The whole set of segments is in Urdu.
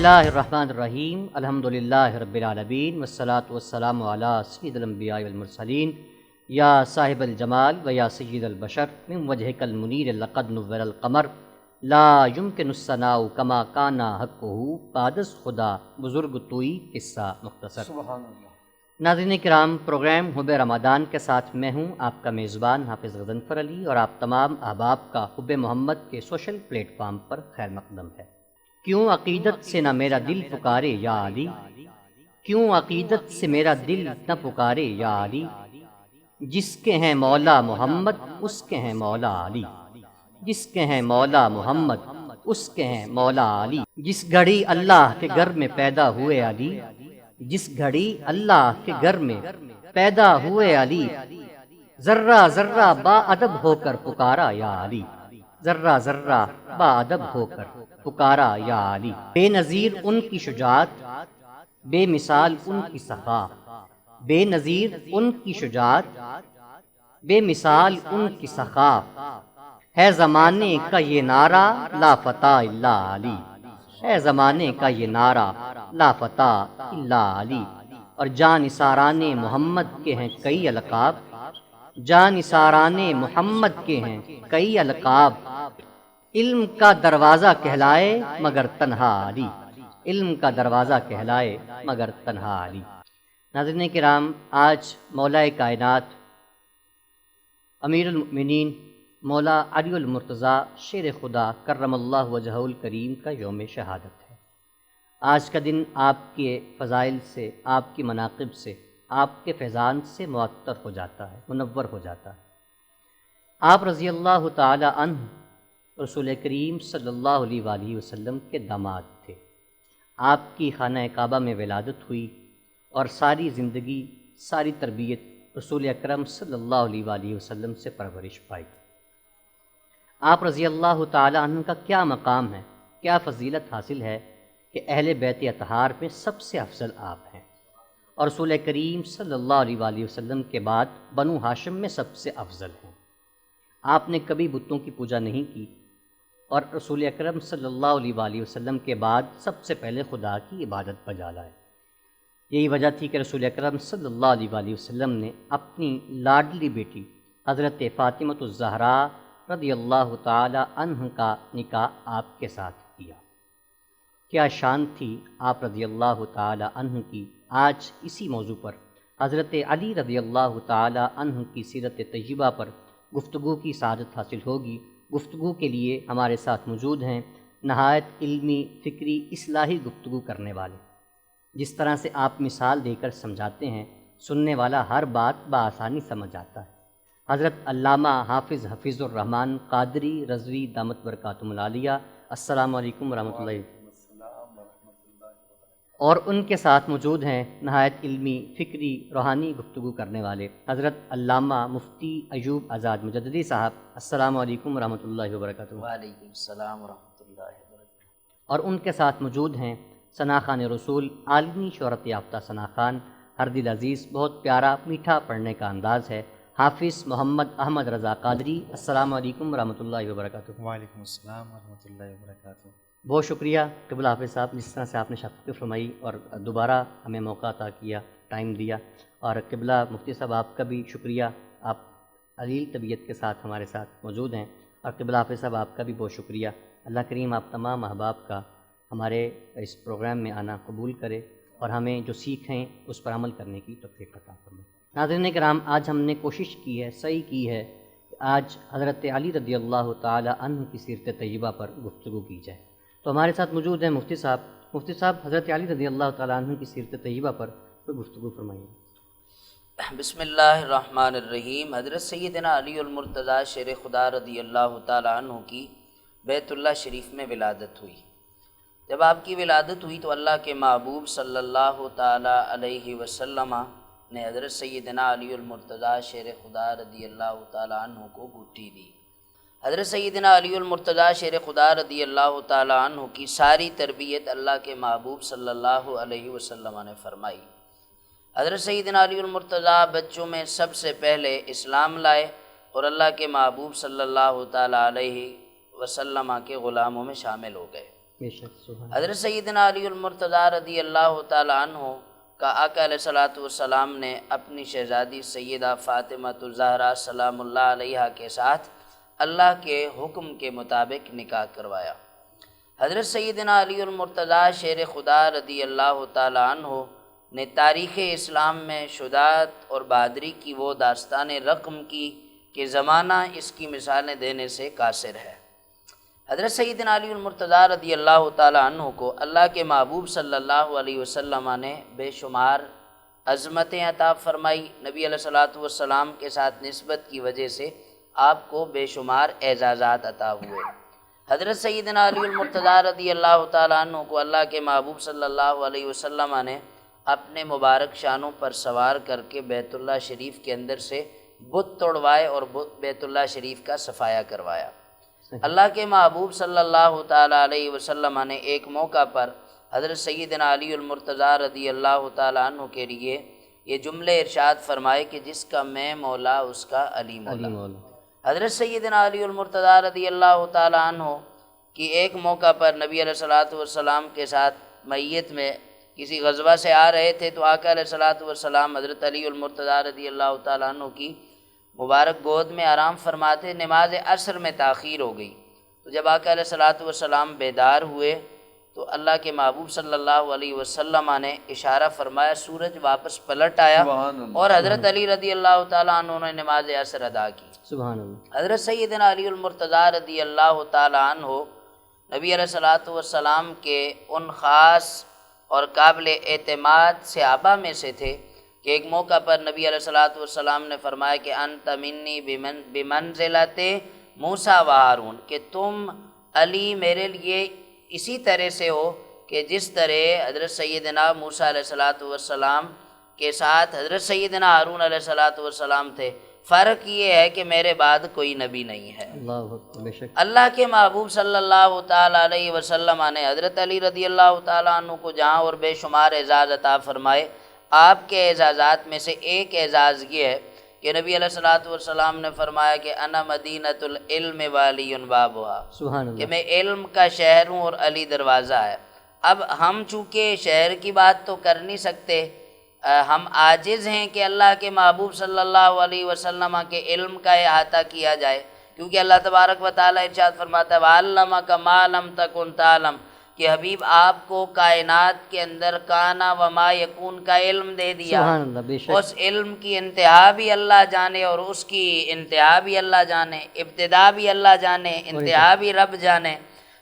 اللہ الرحمن الرحیم الحمدللہ رب العالمین والصلاة والسلام علی سید الانبیاء والمرسلین یا صاحب الجمال و یا سید البشر من وجہک المنیر لقد نور القمر لا یمکن الثناء کما کانا حقہ بعد از خدا بزرگ توئی قصہ مختصر۔ سبحان اللہ۔ ناظرین کرام، پروگرام حب رمضان کے ساتھ میں ہوں آپ کا میزبان حافظ غضنفر علی، اور آپ تمام احباب کا حب محمد کے سوشل پلیٹ فارم پر خیر مقدم ہے۔ کیوں عقیدت سے نہ میرا دل پکارے یا علی، کیوں عقیدت سے میرا دل نہ پکارے یا علی، جس کے ہیں مولا محمد اس کے ہیں مولا علی، جس کے ہیں مولا محمد اس کے ہیں مولا علی۔ جس گھڑی اللہ کے گھر میں پیدا ہوئے علی، جس گھڑی اللہ کے گھر میں پیدا ہوئے علی، ذرہ ذرہ با ادب ہو کر پکارا یا علی، ذرہ ذرہ با ادب ہو کر پکارا یا علی۔ بے نظیر ان کی شجاعت، بے مثال ان کی سخا، بے نظیر ان کی شجاعت، بے مثال ان کی سخا، ہے زمانے کا یہ نعرہ لا فتح الا علی، ہے زمانے کا یہ نعرہ لا فتح الا علی۔ اور جان نثاران محمد کے ہیں کئی القاب، جان نثاران محمد کے ہیں کئی القاب، علم کا دروازہ کہلائے مگر تنہا علی، علم کا دروازہ کہلائے مگر تنہا علی۔ ناظرین کرام، آج مولا کائنات امیر المؤمنین مولا علی المرتضیٰ شیر خدا کرم اللہ وجہہ الکریم کا یوم شہادت ہے۔ آج کا دن آپ کے فضائل سے، آپ کی مناقب سے، آپ کے فیضان سے معطر ہو جاتا ہے، منور ہو جاتا ہے۔ آپ رضی اللہ تعالی عنہ رسول کریم صلی اللہ علیہ وآلہ وسلم کے داماد تھے۔ آپ کی خانہ کعبہ میں ولادت ہوئی اور ساری زندگی، ساری تربیت رسول اکرم صلی اللہ علیہ وآلہ وسلم سے پرورش پائی۔ آپ رضی اللہ تعالی عنہ کا کیا مقام ہے، کیا فضیلت حاصل ہے کہ اہل بیت اطہار میں سب سے افضل آپ ہیں، اور رسول کریم صلی اللہ علیہ وآلہ وسلم کے بعد بنو ہاشم میں سب سے افضل ہیں۔ آپ نے کبھی بتوں کی پوجا نہیں کی، اور رسول اکرم صلی اللہ علیہ وآلہ وسلم کے بعد سب سے پہلے خدا کی عبادت بجا لائے۔ یہی وجہ تھی کہ رسول اکرم صلی اللہ علیہ وآلہ وسلم نے اپنی لاڈلی بیٹی حضرت فاطمۃ الزہراء رضی اللہ تعالی عنہ کا نکاح آپ کے ساتھ کیا۔ کیا شان تھی آپ رضی اللہ تعالی عنہ کی۔ آج اسی موضوع پر حضرت علی رضی اللہ تعالی عنہ کی سیرت طیبہ پر گفتگو کی سعادت حاصل ہوگی۔ گفتگو کے لیے ہمارے ساتھ موجود ہیں نہایت علمی، فکری، اصلاحی گفتگو کرنے والے۔ جس طرح سے آپ مثال دے کر سمجھاتے ہیں، سننے والا ہر بات بآسانی سمجھ آتا ہے۔ حضرت علامہ حافظ حفیظ الرحمن قادری رضوی دامت برکاتہم العالیہ، السلام علیکم ورحمۃ اللہ۔ اور ان کے ساتھ موجود ہیں نہایت علمی، فکری، روحانی گفتگو کرنے والے حضرت علامہ مفتی ایوب آزاد مجددی صاحب، السلام علیکم ورحمۃ اللہ وبرکاتہ۔ وعلیکم السلام ورحمۃ اللہ وبرکاتہ۔ اور ان کے ساتھ موجود ہیں ثنا خان رسول، عالمی شہرت یافتہ ثنا خان، ہر دل عزیز، بہت پیارا میٹھا پڑھنے کا انداز ہے، حافظ محمد احمد رضا قادری، السلام علیکم ورحمۃ اللہ وبرکاتہ۔ وعلیکم السلام ورحمۃ اللہ وبرکاتہ۔ بہت شکریہ قبلہ حافظ صاحب، جس طرح سے آپ نے شفقت فرمائی اور دوبارہ ہمیں موقع عطا کیا، ٹائم دیا، اور قبلہ مفتی صاحب آپ کا بھی شکریہ، آپ علیل طبیعت کے ساتھ ہمارے ساتھ موجود ہیں، اور قبلہ حافظ صاحب آپ کا بھی بہت شکریہ۔ اللہ کریم آپ تمام احباب کا ہمارے اس پروگرام میں آنا قبول کرے، اور ہمیں جو سیکھیں اس پر عمل کرنے کی توفیق عطا فرمائے۔ ناظرین کرام، آج ہم نے کوشش کی ہے، صحیح کی ہے کہ آج حضرت علی رضی اللہ تعالی عنہ کی سیرت طیبہ پر گفتگو کی جائے۔ تو ہمارے ساتھ موجود ہیں مفتی صاحب۔ مفتی صاحب، حضرت علی رضی اللہ تعالی عنہ کی سیرت طیبہ پر کوئی گفتگو فرمائیے۔ بسم اللہ الرحمن الرحیم۔ حضرت سیدنا علی المرتضیٰ شیر خدا رضی اللہ تعالی عنہ کی بیت اللہ شریف میں ولادت ہوئی۔ جب آپ کی ولادت ہوئی تو اللہ کے محبوب صلی اللہ تعالی علیہ وسلم نے حضرت سیدنا علی المرتضیٰ شیر خدا رضی اللہ تعالی عنہ کو گھٹی دی۔ حضرت سیدنا علی المرتضیٰ شیر خدا رضی اللہ تعالی عنہ کی ساری تربیت اللہ کے محبوب صلی اللہ علیہ وسلم نے فرمائی۔ حضرت سیدنا علی المرتضیٰ بچوں میں سب سے پہلے اسلام لائے اور اللہ کے محبوب صلی اللہ تعالی علیہ وسلم کے غلاموں میں شامل ہو گئے۔ بے شک سبحان حضرت سیدنا علی المرتضیٰ رضی اللہ تعالیٰ عنہ کا آقا علیہ الصلوۃ والسلام نے اپنی شہزادی سیدہ فاطمہ الزہرا سلام اللہ علیہا کے ساتھ اللہ کے حکم کے مطابق نکاح کروایا۔ حضرت سیدنا علی المرتضیٰ شیر خدا رضی اللہ تعالیٰ عنہ نے تاریخ اسلام میں شجاعت اور بہادری کی وہ داستان رقم کی کہ زمانہ اس کی مثالیں دینے سے قاصر ہے۔ حضرت سیدنا علی المرتضیٰ رضی اللہ تعالیٰ عنہ کو اللہ کے محبوب صلی اللہ علیہ وسلم نے بے شمار عظمتیں عطا فرمائی۔ نبی علیہ الصلوۃ والسلام کے ساتھ نسبت کی وجہ سے آپ کو بے شمار اعزازات عطا ہوئے۔ حضرت سیدنا علی المرتضیٰ رضی اللہ تعالیٰ عنہ کو اللہ کے محبوب صلی اللہ علیہ وسلم نے اپنے مبارک شانوں پر سوار کر کے بیت اللہ شریف کے اندر سے بت توڑوائے اور بیت اللہ شریف کا صفایا کروایا۔ اللہ کے محبوب صلی اللہ تعالیٰ علیہ وسلم نے ایک موقع پر حضرت سیدنا علی المرتضیٰ رضی اللہ تعالیٰ عنہ کے لیے یہ جملے ارشاد فرمائے کہ جس کا میں مولا اس کا علی مولا۔ حضرت سیدنا علی المرتضیٰ رضی اللہ تعالیٰ عنہ کی ایک موقع پر نبی علیہ الصلوۃ والسلام کے ساتھ میت میں کسی غزوہ سے آ رہے تھے تو آقا علیہ الصلوۃ والسلام حضرت علی المرتضیٰ رضی اللہ تعالیٰ عنہ کی مبارک گود میں آرام فرماتے، نماز عصر میں تاخیر ہو گئی تو جب آقا علیہ الصلوۃ والسلام بیدار ہوئے تو اللہ کے محبوب صلی اللہ علیہ وسلم نے اشارہ فرمایا، سورج واپس پلٹ آیا اور حضرت علی رضی اللہ تعالیٰ عنہ نے نماز عصر ادا کی۔ سبحان اللہ۔ حضرت سیدنا علی المرتضیٰ رضی اللہ تعالیٰ عنہ نبی علیہ الصلوۃ والسلام کے ان خاص اور قابل اعتماد صحابہ میں سے تھے کہ ایک موقع پر نبی علیہ الصلوۃ والسلام نے فرمایا کہ انت منی بمنزلت موسیٰ و ہارون، کہ تم علی میرے لیے اسی طرح سے ہو کہ جس طرح حضرت سیدنا موسیٰ علیہ الصلوۃ والسلام کے ساتھ حضرت سیدنا ہارون علیہ الصلوۃ والسلام تھے۔ فرق یہ ہے کہ میرے بعد کوئی نبی نہیں ہے۔ اللہ اکبر، بے شک اللہ کے محبوب صلی اللہ تعالیٰ علیہ وسلم نے حضرت علی رضی اللہ تعالیٰ عنہ کو جہاں اور بے شمار اعزاز عطا فرمائے، آپ کے اعزازات میں سے ایک اعزاز یہ ہے کہ نبی علیہ الصلوۃ والسلام نے فرمایا کہ انا مدینۃ العلم وعلی بابھا، سبحان کہ اللہ۔ میں علم کا شہر ہوں اور علی دروازہ ہے۔ اب ہم چونکہ شہر کی بات تو کر نہیں سکتے، ہم عاجز ہیں کہ اللہ کے محبوب صلی اللہ علیہ وسلم کے علم کا احاطہ کیا جائے، کیونکہ اللہ تبارک و تعالیٰ ارشاد فرماتا ہے وَعَلَّمَكَ مَا لَمْ تَكُنْ تَعْلَمْ، کہ حبیب آپ کو کائنات کے اندر کانا و ما یکون کا علم دے دیا۔ سبحان اللہ، بے شک اس علم کی انتہا بھی اللہ جانے اور اس کی انتہا بھی اللہ جانے، ابتدا بھی اللہ جانے، انتہا بھی رب جانے۔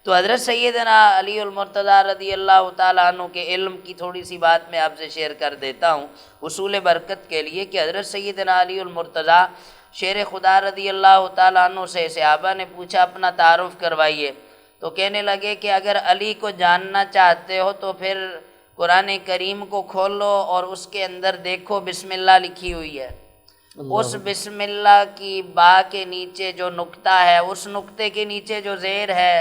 تو حضرت سیدنا علی المرتضیٰ رضی اللہ تعالیٰ عنہ کے علم کی تھوڑی سی بات میں آپ سے شیئر کر دیتا ہوں حصول برکت کے لیے کہ حضرت سیدنا علی المرتضیٰ شیر خدا رضی اللہ تعالیٰ عنہ سے صحابہ نے پوچھا اپنا تعارف کروائیے، تو کہنے لگے کہ اگر علی کو جاننا چاہتے ہو تو پھر قرآن کریم کو کھولو اور اس کے اندر دیکھو بسم اللہ لکھی ہوئی ہے، اس بسم اللہ کی با کے نیچے جو نقطہ ہے، اس نقطے کے نیچے جو زیر ہے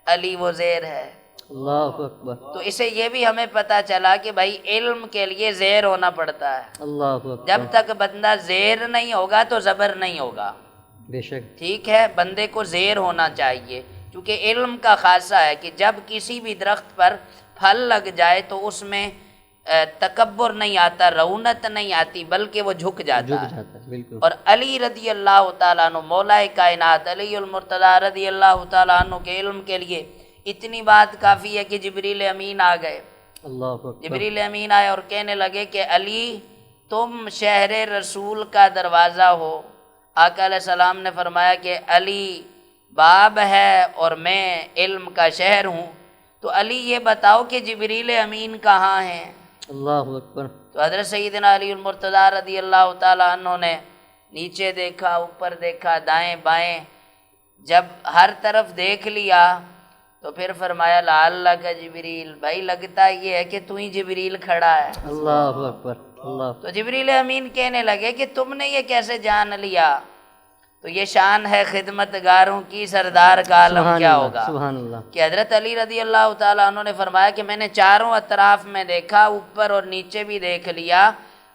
علی وہ زیر ہے۔ اللہ اکبر، تو اسے یہ بھی ہمیں پتہ چلا کہ بھائی علم کے لیے زیر ہونا پڑتا ہے، اللہ اکبر، جب تک بندہ زیر نہیں ہوگا تو زبر نہیں ہوگا۔ بے شک ٹھیک ہے، بندے کو زیر ہونا چاہیے، کیونکہ علم کا خاصہ ہے کہ جب کسی بھی درخت پر پھل لگ جائے تو اس میں تکبر نہیں آتا، رونت نہیں آتی، بلکہ وہ جھک جاتا ہے۔ بالکل۔ اور علی رضی اللہ تعالیٰ عنہ مولا کائنات علی المرتضیٰ رضی اللہ تعالیٰ عنہ کے علم کے لیے اتنی بات کافی ہے کہ جبریل امین آ گئے۔ اللہ اکبر، جبریل امین آئے اور کہنے لگے کہ علی تم شہر رسول کا دروازہ ہو۔ آقا علیہ السلام نے فرمایا کہ علی باب ہے اور میں علم کا شہر ہوں، تو علی یہ بتاؤ کہ جبریل امین کہاں ہیں؟ اللہ اکبر، تو حضرت سیدنا علی المرتضیٰ رضی اللہ تعالیٰ عنہ نے نیچے دیکھا، اوپر دیکھا، دائیں بائیں، جب ہر طرف دیکھ لیا تو پھر فرمایا لعلہ کا جبریل، بھائی لگتا یہ ہے کہ تو ہی جبریل کھڑا ہے۔ اللہ اکبر، اللہ تو جبریل امین کہنے لگے کہ تم نے یہ کیسے جان لیا؟ تو یہ شان ہے خدمت گاروں کی، سردار کا عالم کیا ہوگا؟ سبحان اللہ، کہ حضرت علی رضی اللہ تعالیٰ عنہ نے فرمایا کہ میں نے چاروں اطراف میں دیکھا، اوپر اور نیچے بھی دیکھ لیا۔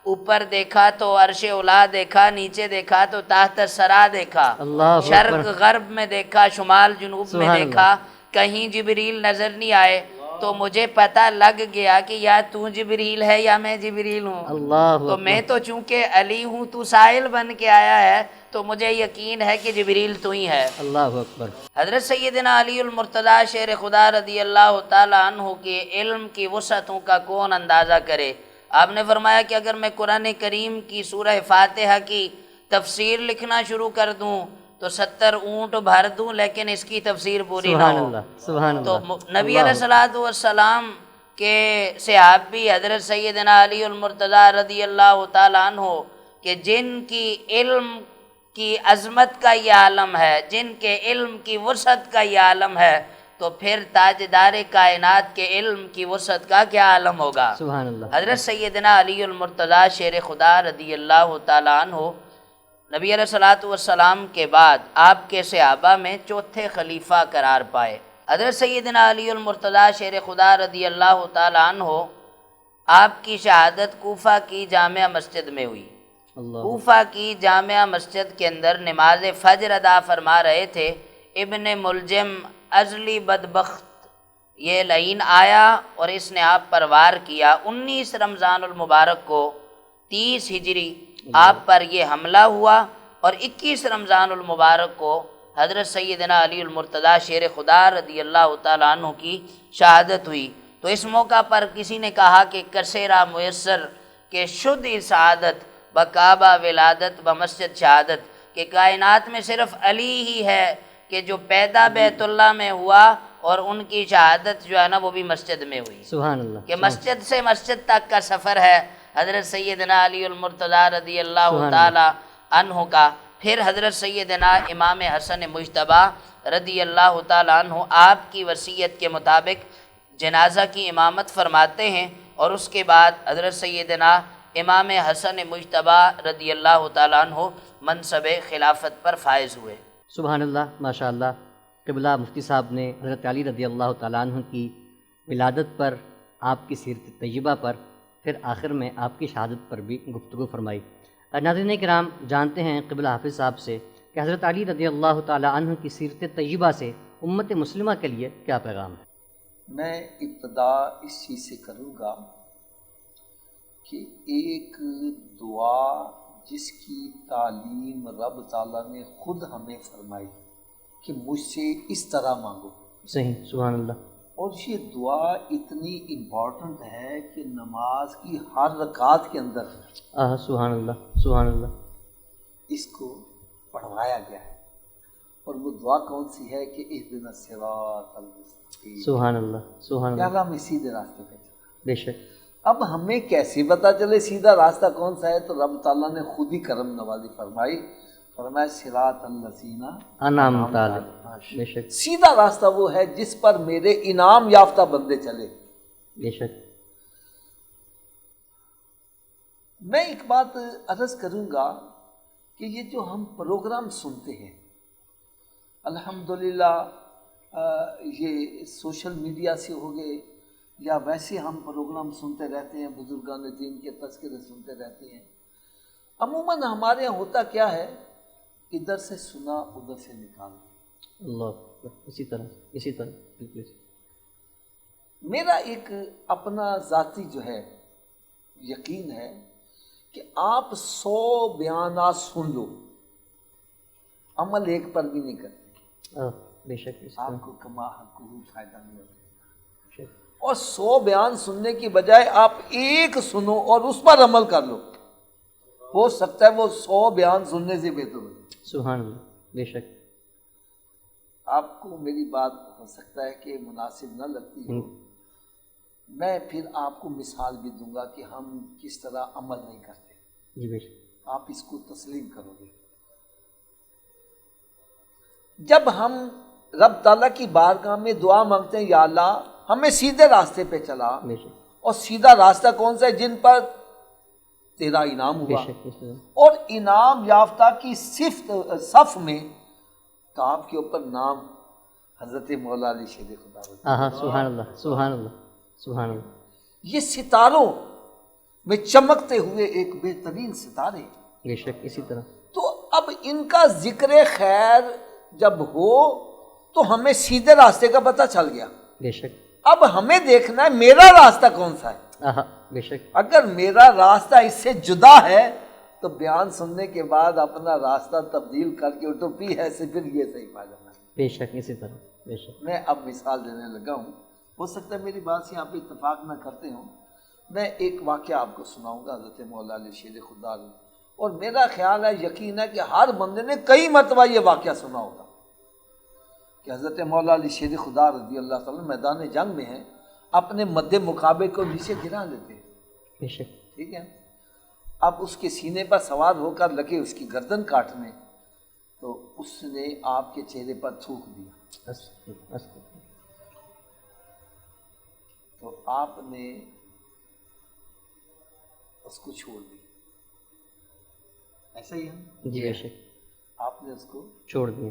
اوپر دیکھا تو عرش اولا دیکھا، نیچے دیکھا تو تحت سرا دیکھا، اللہ شرق اکبر، غرب میں دیکھا، شمال جنوب میں سبحان دیکھا، کہیں جبریل نظر نہیں آئے تو مجھے پتہ لگ گیا کہ یا تو جبریل ہے یا میں جبریل ہوں. اللہ تو میں اکبر. تو چونکہ علی ہوں، تو سائل بن کے آیا ہے، تو مجھے یقین ہے کہ جبریل تو ہی ہے. اللہ اکبر. حضرت سیدنا علی المرتضیٰ شیر خدا رضی اللہ تعالیٰ عنہ کے علم کی وسعتوں کا کون اندازہ کرے. آپ نے فرمایا کہ اگر میں قرآن کریم کی سورہ فاتحہ کی تفسیر لکھنا شروع کر دوں تو 70 اونٹ بھر دوں، لیکن اس کی تفسیر پوری نہ سبحان ہو. اللہ سبحان تو اللہ. نبی علیہ الصلوۃ والسلام کے صحابی حضرت سیدنا علی المرتضیٰ رضی اللہ تعالیٰ عنہ کہ جن کی علم کی عظمت کا یہ عالم ہے، جن کے علم کی وسعت کا یہ عالم ہے، تو پھر تاجدار کائنات کے علم کی وسعت کا کیا عالم ہوگا. سبحان اللہ. حضرت سیدنا علی المرتضیٰ شیر خدا رضی اللہ تعالیٰ عنہ نبی علیہ الصلوۃ والسلام کے بعد آپ کے صحابہ میں چوتھے خلیفہ قرار پائے. حضرت سیدنا علی المرتضیٰ شیر خدا رضی اللہ تعالیٰ عنہ آپ کی شہادت کوفہ کی جامع مسجد میں ہوئی. اللہ. کوفہ کی جامع مسجد کے اندر نماز فجر ادا فرما رہے تھے. ابن ملجم ازلی بدبخت یہ لعین آیا اور اس نے آپ پر وار کیا. 19 رمضان المبارک کو 30 ہجری آپ پر یہ حملہ ہوا اور 21 رمضان المبارک کو حضرت سیدنا علی المرتضیٰ شیر خدا رضی اللہ تعالیٰ عنہ کی شہادت ہوئی. تو اس موقع پر کسی نے کہا کہ کسیرا میسر کہ شد سعادت بکعبہ ولادت بمسجد شہادت، کہ کائنات میں صرف علی ہی ہے کہ جو پیدا بیت اللہ میں ہوا اور ان کی شہادت جو ہے نا وہ بھی مسجد میں ہوئی. سبحان اللہ. کہ مسجد سے مسجد تک کا سفر ہے حضرت سیدنا علی المرتضیٰ رضی اللہ تعالی عنہ کا. پھر حضرت سیدنا امام حسن مجتبیٰ رضی اللہ تعالیٰ عنہ آپ کی وصیت کے مطابق جنازہ کی امامت فرماتے ہیں اور اس کے بعد حضرت سیدنا امام حسن مجتبیٰ رضی اللہ تعالیٰ عنہ منصب خلافت پر فائز ہوئے. سبحان اللہ. ماشاء اللہ. قبلہ مفتی صاحب نے حضرت علی رضی اللہ تعالیٰ عنہ کی ولادت پر، آپ کی سیرت طیبہ پر، پھر آخر میں آپ کی شہادت پر بھی گفتگو فرمائی. ناظرین کرام، جانتے ہیں قبلہ حافظ صاحب سے کہ حضرت علی رضی اللہ تعالیٰ عنہ کی سیرت طیبہ سے امت مسلمہ کے لیے کیا پیغام ہے. میں ابتدا اس چیز سے کروں گا کہ ایک دعا جس کی تعلیم رب تعالیٰ نے خود ہمیں فرمائی کہ مجھ سے اس طرح مانگو. صحیح. سبحان اللہ. اور یہ دعا اتنی امپورٹنٹ ہے کہ نماز کی ہر رکعت کے اندر سبحان اللہ سبحان اللہ اس کو پڑھوایا گیا ہے. اور وہ دعا کون سی ہے کہ اہدنا الصراط المستقیم. سبحان اللہ سبحان یا اللہ. اللہ ہمیں سیدھے راستے پہ چلا. بے شک. اب ہمیں کیسے پتہ چلے سیدھا راستہ کون سا ہے؟ تو رب تعالیٰ نے خود ہی کرم نوازی فرمائی. فرمایا صراط الذین انعمت علیہم. بے شک. سیدھا راستہ وہ ہے جس پر میرے انعام یافتہ بندے چلے. بے شک. میں ایک بات عرض کروں گا کہ یہ جو ہم پروگرام سنتے ہیں الحمدللہ یہ سوشل میڈیا سے ہو گئے یا ویسے ہم پروگرام سنتے رہتے ہیں، بزرگان دین کے تذکرے سنتے رہتے ہیں. عموماً ہمارے یہاں ہوتا کیا ہے، ادھر سے سنا ادھر سے نکال. اللہ. اسی طرح بالکل. میرا ایک اپنا ذاتی جو ہے یقین ہے کہ آپ 100 بیانات سن لو، عمل ایک پر بھی نہیں کرتے. بے شک. آپ کو کما حقہ فائدہ نہیں ہوتا. بے شک. اور 100 بیان سننے کی بجائے آپ ایک سنو اور اس پر عمل کر لو، ہو سکتا ہے وہ 100 بیان سننے سے بہتر ہو. سبحان اللہ. بے شک. آپ کو میری بات ہو سکتا ہے کہ مناسب نہ لگتی ہو. میں پھر آپ کو مثال بھی دوں گا کہ ہم کس طرح عمل نہیں کرتے. جی بے شک. آپ اس کو تسلیم کرو گے. جب ہم رب تعالیٰ کی بارگاہ میں دعا مانگتے ہیں یا اللہ ہمیں سیدھے راستے پہ چلا، بے شک. اور سیدھا راستہ کون سا ہے؟ جن پر تیرا انعام بے ہوا. شک. اور انعام یافتہ کی صف میں تو آپ کے اوپر نام حضرت مولا علی شیر خدا. سبحان اللہ سبحان اللہ سبحان اللہ. یہ ستاروں میں چمکتے ہوئے ایک بہترین ستارے. بے شک. اسی طرح. تو اب ان کا ذکر خیر جب ہو تو ہمیں سیدھے راستے کا پتہ چل گیا. بے شک. اب ہمیں دیکھنا ہے میرا راستہ کون سا ہے. بے شک. اگر میرا راستہ اس سے جدا ہے تو بیان سننے کے بعد اپنا راستہ تبدیل کر کے ٹوپی ہے سے پھر یہ صحیح پا جانا. بے شک اسی طرح. بے شک. میں اب مثال دینے لگا ہوں، ہو سکتا ہے میری بات سے آپ اتفاق نہ کرتے ہوں. میں ایک واقعہ آپ کو سناؤں گا حضرت مولا علی شیر خدا، اور میرا خیال ہے، یقین ہے کہ ہر بندے نے کئی مرتبہ یہ واقعہ سنا ہوگا کہ حضرت مولا علی شیر خدا رضی اللہ تعالیٰ میدان جنگ میں ہیں، اپنے مد مقابل کو نیچے گرا لیتے ہیں. بے شک. ٹھیک ہے. اب اس کے سینے پر سوار ہو کر لگے اس کی گردن کاٹنے، تو اس نے آپ کے چہرے پر تھوک دیا. تو آپ نے اس کو چھوڑ دی. ایسا ہی ہے جی. بے شک. آپ نے اس کو چھوڑ دیا.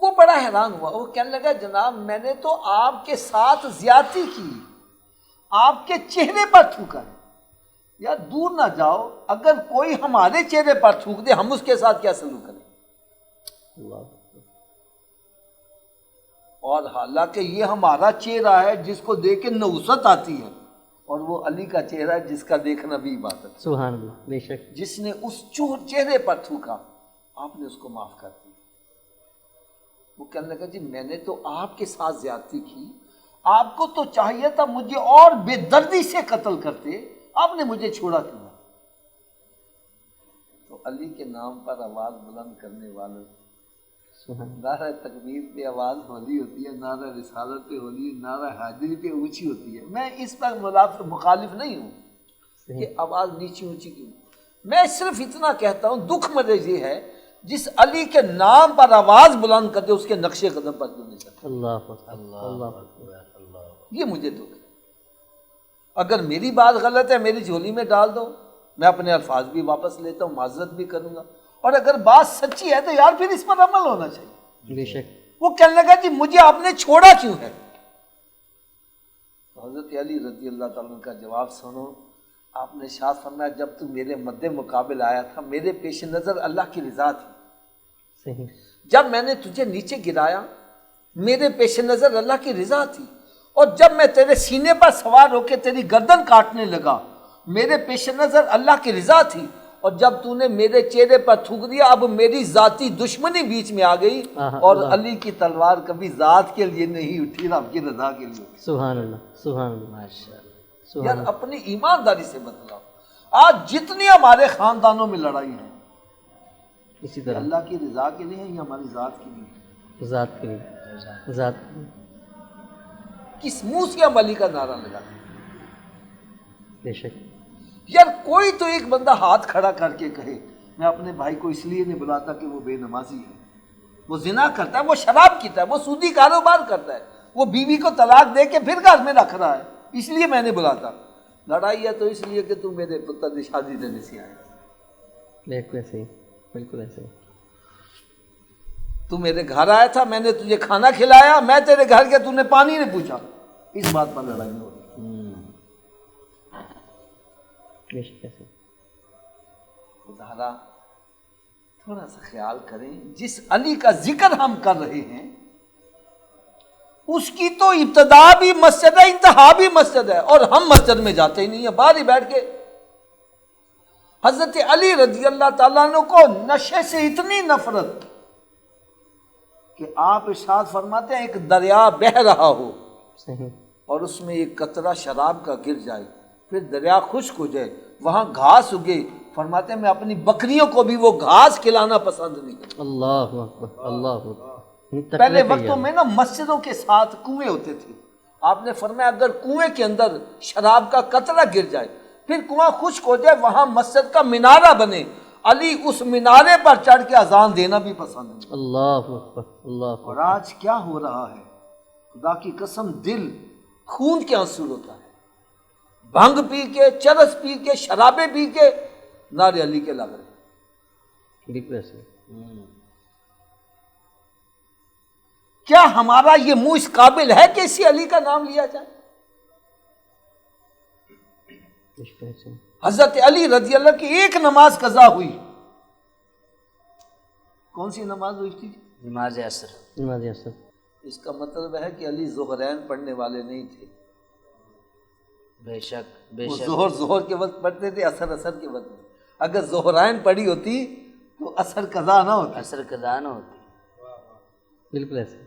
وہ بڑا حیران ہوا. وہ کہنے لگا جناب میں نے تو آپ کے ساتھ زیادتی کی، آپ کے چہرے پر تھوکا ہے. یا دور نہ جاؤ، اگر کوئی ہمارے چہرے پر تھوک دے ہم اس کے ساتھ کیا سلوک کریں. اللہ. اور حالانکہ یہ ہمارا چہرہ ہے جس کو دیکھ کے نوست آتی ہے، اور وہ علی کا چہرہ ہے جس کا دیکھنا بھی عبادت ہے. سبحان اللہ. بے شک. جس نے اس چہرے پر تھوکا آپ نے اس کو معاف کر دیا. وہ کہنے لگا جی میں نے تو آپ کے ساتھ زیادتی کی، آپ کو تو چاہیے تھا مجھے اور بے دردی سے قتل کرتے، آپ نے مجھے چھوڑا کیوں؟ تو علی کے نام پر آواز بلند کرنے والوں، نعرہ تکبیر پہ آواز ہولی ہوتی ہے، نعرہ رسالت پہ ہولی، نعرہ حیدری پہ اونچی ہوتی ہے. میں اس پر مخالف نہیں ہوں کہ آواز نیچی اونچی کیوں. میں صرف اتنا کہتا ہوں دکھ مجھے یہ ہے جس علی کے نام پر آواز بلند کرتے اس کے نقش قدم پر کیوں نہیں چلتے. یہ مجھے دکھ ہے. اگر میری بات غلط ہے میری جھولی میں ڈال دو، میں اپنے الفاظ بھی واپس لیتا ہوں، معذرت بھی کروں گا. اور اگر بات سچی ہے تو یار پھر اس پر عمل ہونا چاہیے. بے شک. وہ کہنے لگا جی مجھے آپ نے چھوڑا کیوں ہے؟ حضرت علی رضی اللہ تعالیٰ کا جواب سنو. آپ نے ارشاد فرمایا جب تو میرے مد مقابل آیا تھا میرے پیش نظر اللہ کی رضا تھی. صحیح. جب میں نے تجھے نیچے گرایا میرے پیش نظر اللہ کی رضا تھی، اور جب میں تیرے سینے پر سوار ہو کے تیری گردن کاٹنے لگا میرے پیش نظر اللہ کی رضا تھی، اور جب تو نے میرے چہرے پر تھوک دیا اب میری ذاتی دشمنی بیچ میں آ گئی، اور علی کی تلوار کبھی ذات کے لیے نہیں اٹھی رب کی رضا کے لیے. سبحان اللہ. سبحان اللہ. ماشاءاللہ. یار اپنی ایمانداری سے بتلاؤ. آج جتنی ہمارے خاندانوں میں لڑائی ہے اسی طرح اللہ کی رضا کے لیے ہے یا ہماری ذات کے لیے؟ ذات کے لیے. ذات. کس منہ سے ہم علی کا نعرہ لگاتے ہیں؟ بے شک. یار کوئی تو ایک بندہ ہاتھ کھڑا کر کے کہے میں اپنے بھائی کو اس لیے نہیں بلاتا کہ وہ بے نمازی ہے، وہ زنا کرتا ہے، وہ شراب پیتا ہے، وہ سودی کاروبار کرتا ہے، وہ بیوی کو طلاق دے کے پھر گھر میں رکھ رہا ہے، اس لیے میں نہیں بلاتا. لڑائی ہے تو اس لیے کہ تو میرے پتر کی شادی دینے سے آیا. بالکل ایسے ہی. بالکل ایسے ہی. تو میرے گھر آیا تھا میں نے تجھے کھانا کھلایا، میں تیرے گھر گیا تو نے پانی نہیں پوچھا. اس بات پر لڑائی ہو رہی. خدا تھوڑا سا خیال کریں، جس علی کا ذکر ہم کر رہے ہیں اس کی تو ابتدا بھی مسجد ہے انتہا بھی مسجد ہے، اور ہم مسجد میں جاتے ہی نہیں ہیں، باہر ہی بیٹھ کے. حضرت علی رضی اللہ تعالیٰ عنہ کو نشے سے اتنی نفرت کہ آپ ارشاد فرماتے ہیں ایک دریا بہہ رہا ہو اور اس میں ایک قطرہ شراب کا گر جائے، پھر دریا خشک ہو جائے، وہاں گھاس اگے، فرماتے ہیں میں اپنی بکریوں کو بھی وہ گھاس کھلانا پسند نہیں کرتا. اللہ اکبر. اللہ اکبر. پہلے وقتوں میں نا مسجدوں کے ساتھ کنویں ہوتے تھے. آپ نے فرمایا اگر کنویں کے اندر شراب کا قطرہ گر جائے پھر کنواں خشک ہو جائے وہاں مسجد کا مینارہ بنے، علی اس مینارے پر چڑھ کے اذان دینا بھی پسند نہیں. اللہ اکبر. اللہ اکبر. اور آج کیا ہو رہا ہے خدا کی قسم، دل خون کے آنسو ہوتا ہے. بھنگ پی کے، چرس پی کے، شرابیں پی کے نعرے علی کے لگ رہے. بالکل ایسے. کیا ہمارا یہ منہ اس قابل ہے کہ اسی علی کا نام لیا جائے؟ حضرت علی رضی اللہ کی ایک نماز قضا ہوئی، کون سی نماز ہوئی تھی؟ نماز عصر. نماز عصر. اس کا مطلب ہے کہ علی ظہرین پڑھنے والے نہیں تھے. بے شک بے وہ شک. ظہر کے وقت پڑھتے تھے، عصر کے وقت. اگر ظہرین پڑھی ہوتی تو عصر قضا نہ ہوتی. عصر قضا نہ ہوتی. بالکل ایسے.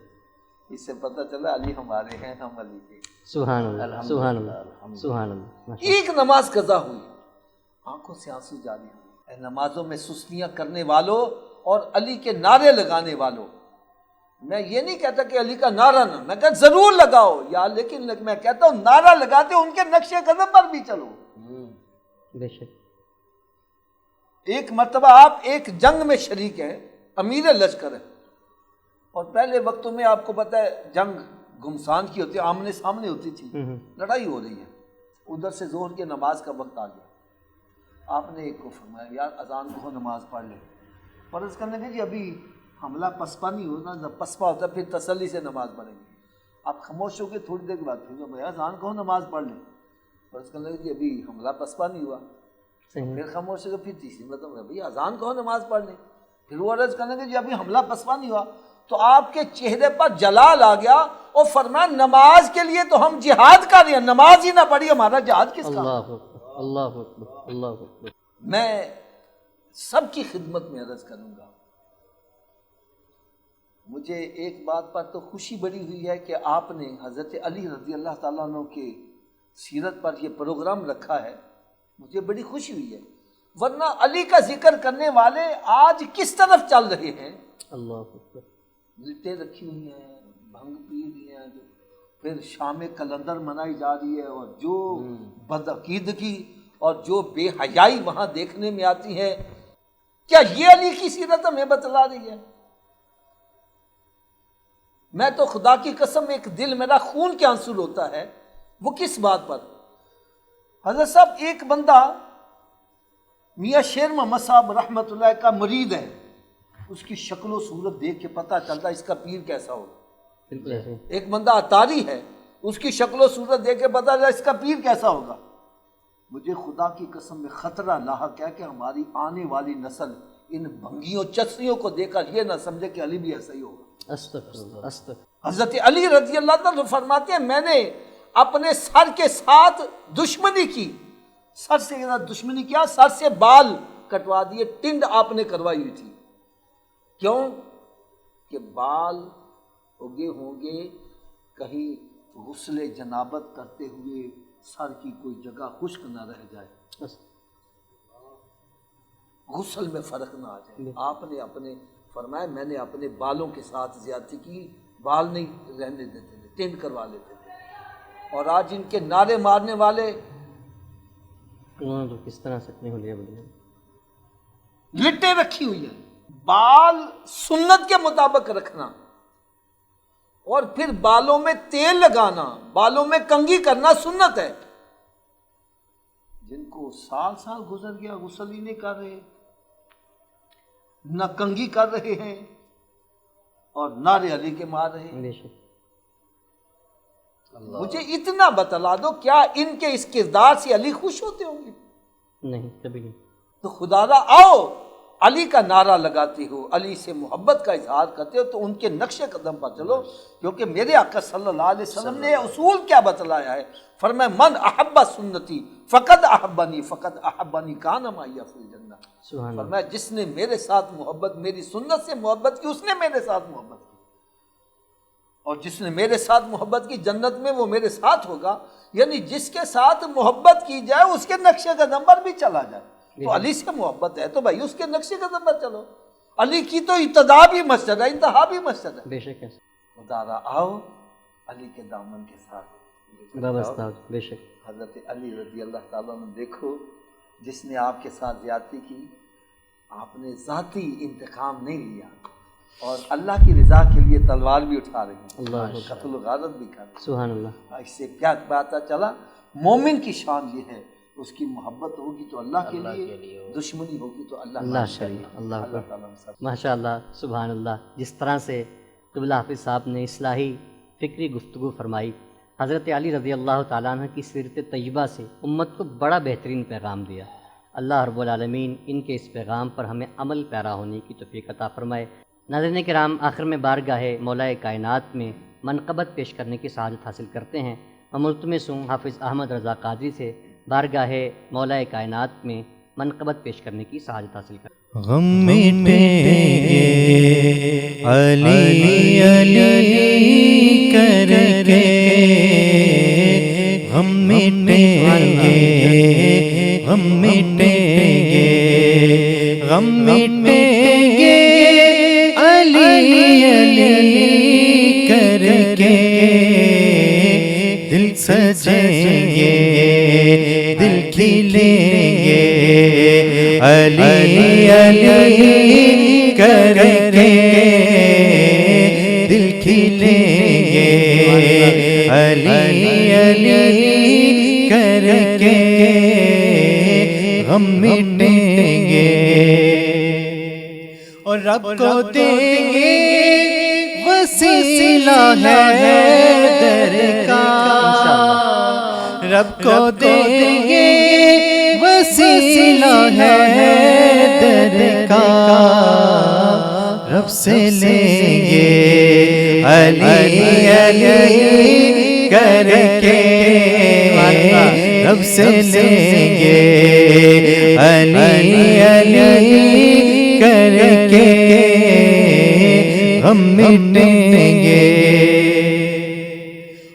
اس سے پتہ چلا علی ہمارے ہیں، ہم علی کے. سبحان اللہ سبحان اللہ سبحان اللہ. ایک نماز قضا ہوئی، آنکھوں سے آنسو جاری ہوئے. اے نمازوں میں سستیاں کرنے والوں اور علی کے نعرے لگانے والوں، میں یہ نہیں کہتا کہ علی کا نعرہ نہ، میں کہتا ضرور لگاؤ یا، لیکن میں کہتا ہوں نعرہ لگاتے ان کے نقش قدم پر بھی چلو. بے شک. ایک مرتبہ آپ ایک جنگ میں شریک ہیں، امیر لشکر ہے، اور پہلے وقتوں میں آپ کو پتہ ہے جنگ گمسان کی ہوتی ہے، آمنے سامنے ہوتی تھی، لڑائی ہو رہی ہے. ادھر سے ظہر کی نماز کا وقت آ گیا. آپ نے ایک کو فرمایا یار اذان کو نماز پڑھ لے. فرض کرنے کے جی ابھی حملہ پسپا نہیں ہونا، جب پسپا ہوتا ہے پھر تسلی سے نماز پڑھیں گے. آپ خاموش ہو کے تھوڑی دیر کے بعد پھر بھائی اذان کو نماز پڑھ لیں. فرض کرنے کے جی ابھی حملہ پسپا نہیں ہوا، پھر خاموش ہو کے پھر تیسری مطلب بھائی اذان کو نماز پڑھ لیں. پھر وہ عرض کرنے کے جی ابھی حملہ پسپا نہیں ہوا، تو آپ کے چہرے پر جلال آ گیا اور فرمایا نماز کے لیے تو ہم جہاد کر رہے ہیں، نماز ہی نہ پڑھی ہمارا جہاد کس کا؟ اللہ اکبر اللہ اکبر اللہ اکبر. میں سب کی خدمت میں عرض کروں گا، مجھے ایک بات پر تو خوشی بڑی ہوئی ہے کہ آپ نے حضرت علی رضی اللہ تعالیٰ عنہ کے سیرت پر یہ پروگرام رکھا ہے. مجھے بڑی خوشی ہوئی ہے، ورنہ علی کا ذکر کرنے والے آج کس طرف چل رہے ہیں؟ اللہ اکبر. لٹیں رکھی ہوئی ہیں، بھنگ پی رہی ہیں، پھر شام کلندر منائی جا رہی ہے، اور جو بدعقیدگی اور جو بے حیائی وہاں دیکھنے میں آتی ہے، کیا یہ علی کی سیرت ہمیں بتلا رہی ہے؟ میں تو خدا کی قسم ایک دل میرا خون کے آنسو ہوتا ہے. وہ کس بات پر؟ حضرت صاحب ایک بندہ میاں شیر محمد صاحب رحمۃ اللہ کا مرید ہے، اس کی شکل و صورت دیکھ کے پتہ چلتا ہے اس کا پیر کیسا ہوگا. بالکل ایسے. ایک بندہ اتاری ہے، اس کی شکل و صورت دیکھ کے پتہ چلتا ہے اس کا پیر کیسا ہوگا. مجھے خدا کی قسم میں خطرہ لاحق ہے کہ ہماری آنے والی نسل ان بھنگیوں چسریوں کو دیکھ کر یہ نہ سمجھے کہ علی بھی ایسا ہی ہوگا. استغفر اللہ استغفر. حضرت علی رضی اللہ تعالیٰ فرماتے ہیں میں نے اپنے سر کے ساتھ دشمنی کی. سر سے دشمنی کیا؟ سر سے بال کٹوا دیے، ٹنڈ آپ نے کروائی ہوئی تھی. کیوں؟ کہ بال اگے ہوں گے کہیں غسل جنابت کرتے ہوئے سر کی کوئی جگہ خشک نہ رہ جائے، غسل میں فرق نہ آ جائے. آپ نے اپنے فرمایا میں نے اپنے بالوں کے ساتھ زیادتی کی، بال نہیں رہنے دیتے تھے، ٹینڈ کروا لیتے تھے. اور آج ان کے نعرے مارنے والے انہوں نے تو کس طرح سے اپنے حلیہ بدلے. لٹیں رکھی ہوئی ہیں. بال سنت کے مطابق رکھنا اور پھر بالوں میں تیل لگانا، بالوں میں کنگھی کرنا سنت ہے. جن کو سال سال گزر گیا غسل ہی نہیں کر رہے، نہ کنگھی کر رہے ہیں اور نعرے علی کے مار رہے ہیں. بے شک. مجھے اتنا بتلا دو کیا ان کے اس کردار سے علی خوش ہوتے ہوں گے؟ نہیں کبھی نہیں. تو خدا را آؤ علی کا نعرہ لگاتے ہو، علی سے محبت کا اظہار کرتے ہو تو ان کے نقش قدم پر چلو. کیونکہ میرے آقا صلی اللہ علیہ وسلم نے اصول کیا بتلایا ہے؟ فرمایا من احب سنتی فقد احبنی فقد احبنی کان معی فی الجنہ. سبحان اللہ. فرمایا جس نے میرے ساتھ محبت، میری سنت سے محبت کی، اس نے میرے ساتھ محبت کی، اور جس نے میرے ساتھ محبت کی جنت میں وہ میرے ساتھ ہوگا. یعنی جس کے ساتھ محبت کی جائے اس کے نقش قدم پر بھی چلا جائے. تو علی سے محبت ہے تو بھائی اس کے نقش قدم پر چلو. علی کی تو ابتدا بھی مسجد ہے، انتہا بھی مسجد ہے. بے شک ایسے. خدا را آؤ علی کے دامن کے ساتھ وابستہ ہو. بے شک. حضرت علی رضی اللہ تعالیٰ عنہ دیکھو، جس نے آپ کے ساتھ زیادتی کی، آپ نے ذاتی انتقام نہیں لیا اور اللہ کی رضا کے لیے تلوار بھی اٹھا رہی ہیں، اللہ قتل و غارت بھی کر رہی ہیں. سبحان اللہ. اس سے کیا پتہ چلا؟ مومن کی شان یہ ہے، اس کی محبت ہوگی تو اللہ کے لیے، دشمنی ہوگی تو اللہ کے لیے. اللہ تعالیٰ سب. ماشاء اللہ سبحان اللہ. جس طرح سے قبلہ حافظ صاحب نے اصلاحی فکری گفتگو فرمائی، حضرت علی رضی اللہ تعالیٰ عنہ کی سیرت طیبہ سے امت کو بڑا بہترین پیغام دیا. اللہ رب العالمین ان کے اس پیغام پر ہمیں عمل پیرا ہونے کی توفیق عطا فرمائے۔ ناظرین کرام، آخر میں بارگاہ مولا کائنات میں منقبت پیش کرنے کی سعادت حاصل کرتے ہیں۔ میں ملتمس ہوں حافظ احمد رضا قادری سے بارگاہ مولا کائنات میں منقبت پیش کرنے کی سعادت حاصل کریں۔ غم مٹیں گے علی علی کر کے، غم مٹیں گے، غم مٹیں گے، غم مٹیں گے علی علی کر کے، دل سجیں گے، دل کھلیں گے علی علی کر کے، دل کھلیں گے علی علی کر کے، غم مٹیں گے اور رب کو دیں گے وسیلہ حیدر کا، رب کو دیں گے وسیلہ حیدر کا، رب سے لیں گے علی علی کر کے، رب سے لیں گے علی علی کر کے، غم مٹیں گے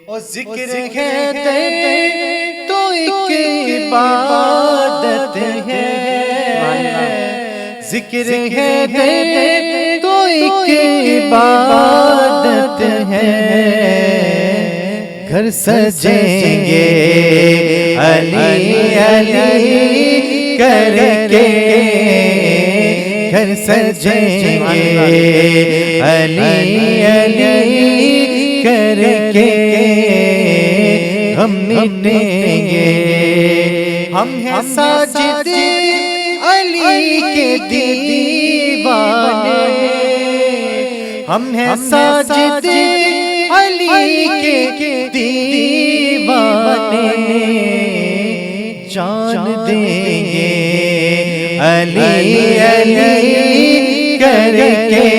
اور ذکر ہے تو ایک عبادت ہے، ذکر ہے تو ایک عبادت ہے، گھر سجیں گے علی علی کر کے، گھر سجیں گے علی علی کر کے، غم مٹیں گے، ہم ہیں ساجد علی کے دیوانے، ہم ہیں ساجد علی کے دیوانے، جان دیں گے علی علی کر کے،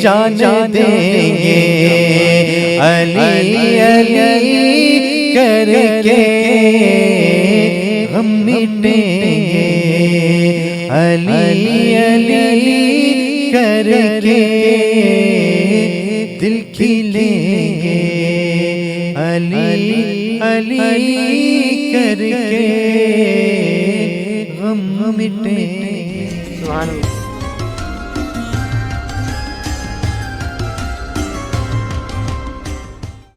جان دیں گے علی علی کر کے، غم مٹیں گے علی علی کر کے، دل کھلیں گے علی علی کر کے، غم مٹیں گے۔ سبحان اللہ۔